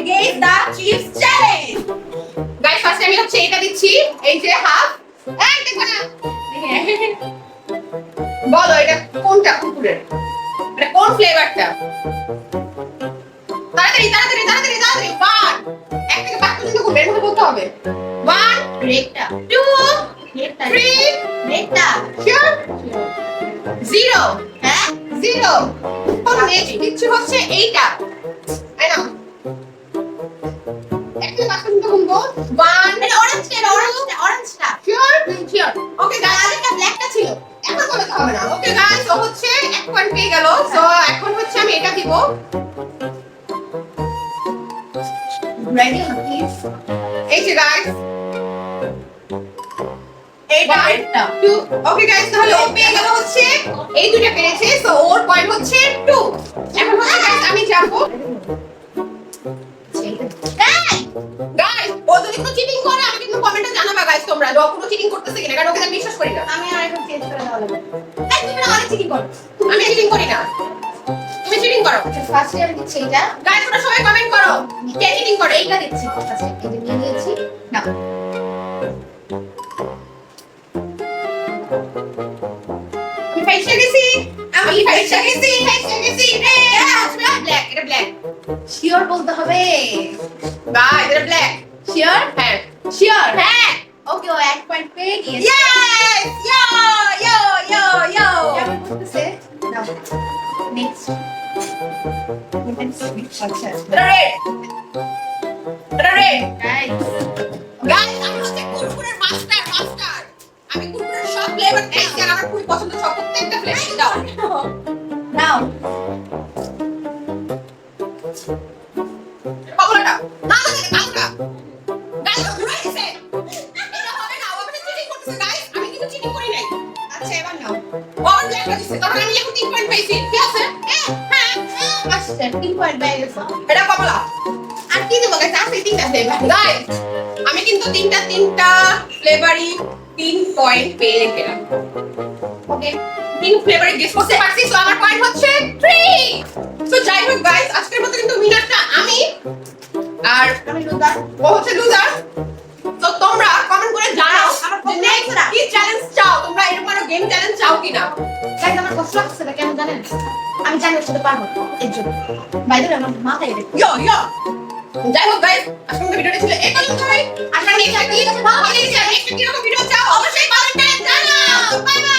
Guess the chips challenge. Guys ফার্স্টে আমি হচ্ছে এটা দিচ্ছি, এই যে হাফ। এই দেখো না, বলো এটা কোনটা কুকুরের, এটা কোন ফ্লেভারটা? তাড়াতাড়ি তাড়াতাড়ি তাড়াতাড়ি তাড়াতাড়ি। 1 এক থেকে 5 পর্যন্ত করবে, এর মধ্যে বলতে হবে। 1 রেডটা 2 রেডটা 3 রেডটা শিওর 0 হ্যাঁ 0। কোন নেক্সট কিছু হচ্ছে এইটা, আই নাও এক থেকে 5 পর্যন্ত গুনবো। 1 এটা অরেঞ্জটা অরেঞ্জটা শিওর শিওর ওকে গাইস, আরেকটা ব্ল্যাকটা ছিল এখন বলতে হবে না। ওকে গাইস, ও হচ্ছে 1 পয়েন্ট পেয়ে গেল। সো এখন হচ্ছে আমি এটা দিব। রেডি প্লিজ এই যে গাইস এইটা রেডটা 2। ওকে গাইস, তাহলে ও পেয়ে গেল হচ্ছে এই দুটো পেরেছে। সো ওর পয়েন্ট হচ্ছে 2। এখন হচ্ছে গাইস আমি যাব। গাইস ও যদি কোনো চিটিং করে আমি কিন্তু কমেন্টে জানাবা গাইস তোমরা, যে ও কোনো চিটিং করতেছে কিনা, কারণ ওকে আমি বিশ্বাস করি না। আমি আর এখন চেঞ্জ করে দেওয়া লাগবে তাই তুমি না অনেক চিটিং করো আমি চিটিং করি না, তুমি চিটিং করো। ফার্স্টে আমি দিচ্ছি এটা গাইস তোমরা সবাই কমেন্ট করো কে চিটিং করে। এইটা দিচ্ছি ফার্স্টে এই যে নিয়ে নিয়েছি না আমি ফাইসা গেছি, আমি ফাইসা গেছি, ফাইসা গেছি রে। ব্ল্যাক, এটা ব্ল্যাক শিওর বলতে হবে গাইস, এটা ব্ল্যাক শিওর হ্যাঁ। শিওর হ্যাঁ ওকে ও 1 পয়েন্ট পেয়ে গিয়েছে ইয়েস ইয়ো ইয়ো ইয়ো ইয়ো। কেমন করতেছে নাও নেক্সট আচ্ছা এটা রেড, এটা রেড। গাইস গাইস আমি হচ্ছে কুরকুরের মাস্টার মাস্টার। আমি কুরকুরের সব ফ্লেভার খাইছি আর আমার খুবই পছন্দ সব প্রত্যেকটা ফ্লেভার দাও। নাও কমলাটা না না কালটা গাইস ঘুরে গেছে। এটা হবে না, ও আমাকে চিটিং করতেছে গাইস, আমি কিন্তু চিটিং করি নাই। আচ্ছা এবার নাও ওর ব্ল্যাক দিছে, তখন আমি এখন 3 পয়েন্ট পাইছি। কি আছে? হ্যাঁ আচ্ছা 3 পয়েন্ট পেয়ে গেছে এটা কমলা। আর কি দেবো গাইস আছে 3টা ফ্লেভার গাইস আমি কিন্তু তিনটা ফ্লেভারই 3 পয়েন্ট পেয়ে গেলাম। ওকে 3 ফ্লেভারই গেস করতে পারছি। সো আমার পয়েন্ট হচ্ছে 3। সো যাই হোক গাইস, আজকের মতো কিন্তু উইনারটা আমি, আর আমি লুজার ও হচ্ছে লুজার। তো তোমরা কমেন্ট করে জানাও আমার যে কষ্ট নেক্সট লাগছে না। কি চ্যালেঞ্জ চাও, তোমরা এরকম আরো গেম চ্যালেঞ্জ চাও কিনা। গাইস আমার কষ্ট লাগছে না কেন জানেন আমি জানি ওর সাথে পারবো এর জন্য বাই দ্য ওয়ে আমার মাথায় এটা ইয়ো ইয়ো। যাই হোক গাইস, আজকের ভিডিওটা ছিল এই পর্যন্তই। আর নেক্সট কি রকম ভিডিও চাও অবশ্যই কমেন্টে জানাও। Bye bye.